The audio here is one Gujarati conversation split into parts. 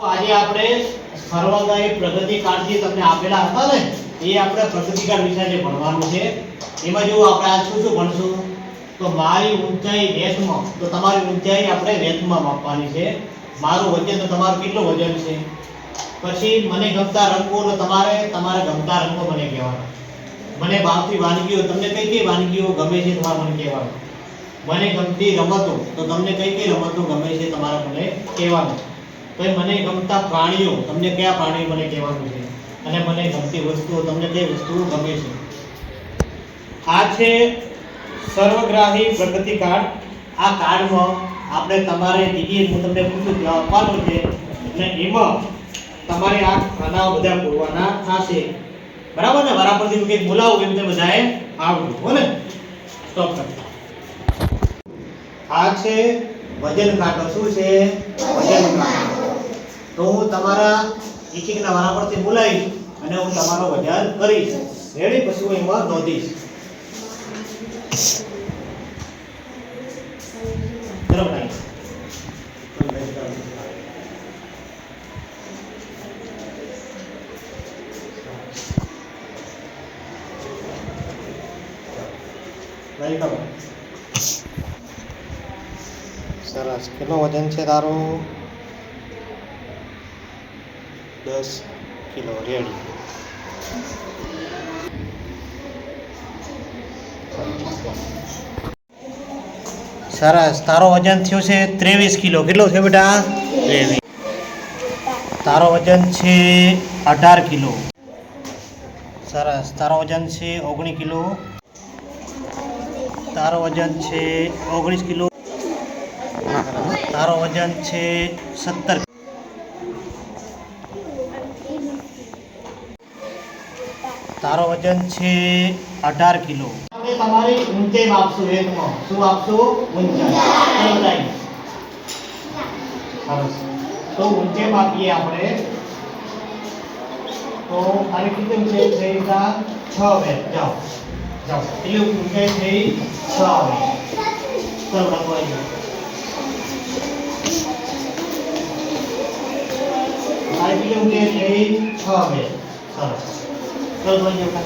આજે આપણે સર્વદાય પ્રગતિ કાર્ડ જે તમને આપેલા હતા ને એ આપણે પ્રગતિ કાર્ડ વિશે જે ભણવાનું છે એમાં જો આપણે આ શું ભણશું તો મારી ઊંચાઈ રેતમાં તો તમારી ઊંચાઈ આપણે રેતમાં માપવાની છે મારું વજન તો તમારું કેટલું વજન છે પછી મને ગમતા રંગો તો તમારે ગમતા રંગો મને કહેવાના મને ભાવતી વાનગીઓ તમને કઈ કઈ વાનગીઓ ગમે છે તમારે મને કહેવાનું મને ગમતી રમતો તો તમને કઈ કઈ રમતો ગમે છે તમારે મને કહેવાનું તો મને ગમતા પ્રાણીઓ તમને કયા પ્રાણીઓ મને કહેવાનું છે અને મને ગમતી વસ્તુઓ તમને કઈ વસ્તુઓ ગમે છે આ છે સર્વગ્રાહી પ્રગતિ કાર્ડ આ કાર્ડમાં આપણે તમારે દીદી હું તમને પૂછું જવાબ આપવાનો છે અને એમાં તમારે આ ખાના બધા પૂરવાના થશે બરાબર ને બરાબરથી કંઈક બોલાવું એમ તે બધાએ આવડું હો ને સ્ટોપ કર આ છે વજન કાંટો શું છે વજન કાંટો તો હું તમારા એક એકના બરાબરથી બોલાવીશ અને હું તમારો વજન કરીશ રેડી પછી હું એમાં નોંધીશ ચલો ભાઈ સરસ કેટલો વજન છે તારું 10 કિલો રેડી સરસ તારો વજન થયું છે 23 કિલો કેટલો થયો બેટા 23 તારો વજન છે 18 કિલો સરસ તારો વજન છે 19 કિલો તારો વજન છે 19 કિલો તારો વજન છે 17 તારો વજન છે 18 કિલો આપણે તમારી ઊંચાઈ માપશું એકમાં શું આપશું ઊંચાઈ સરસ તો ઊંચાઈ માપીએ આપણે તો આની કેટલી ઊંચાઈ થઈ 6 વેટ જાઓ જાઓ એટલી ઊંચાઈ થઈ 6 વેટ ચલો લખો અહીં આ કેટલી ઊંચાઈ થઈ 6 વેટ સરસ चलो भाई उठा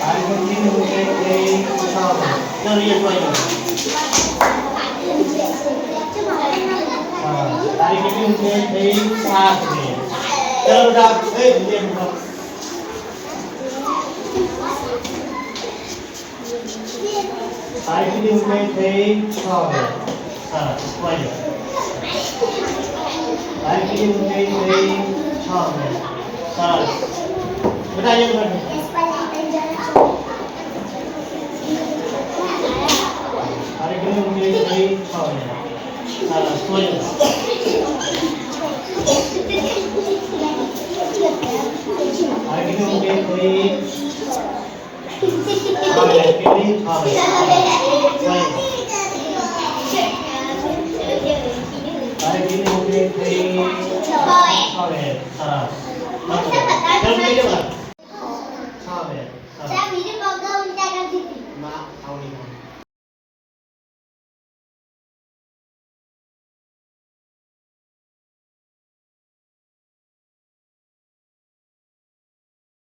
आज को तीन रुपए के हिसाब चलो ये तो आइए तारीख की रुपए थे 7 में चलो उठा ए ये उठा तारीख की रुपए थे 6 में सारा आइए तारीख की रुपए थे 6 में सरस बताइए तो अरे कितने मुझे सही 6 में सरस तो ये अरे कितने मुझे सही 6 में कितने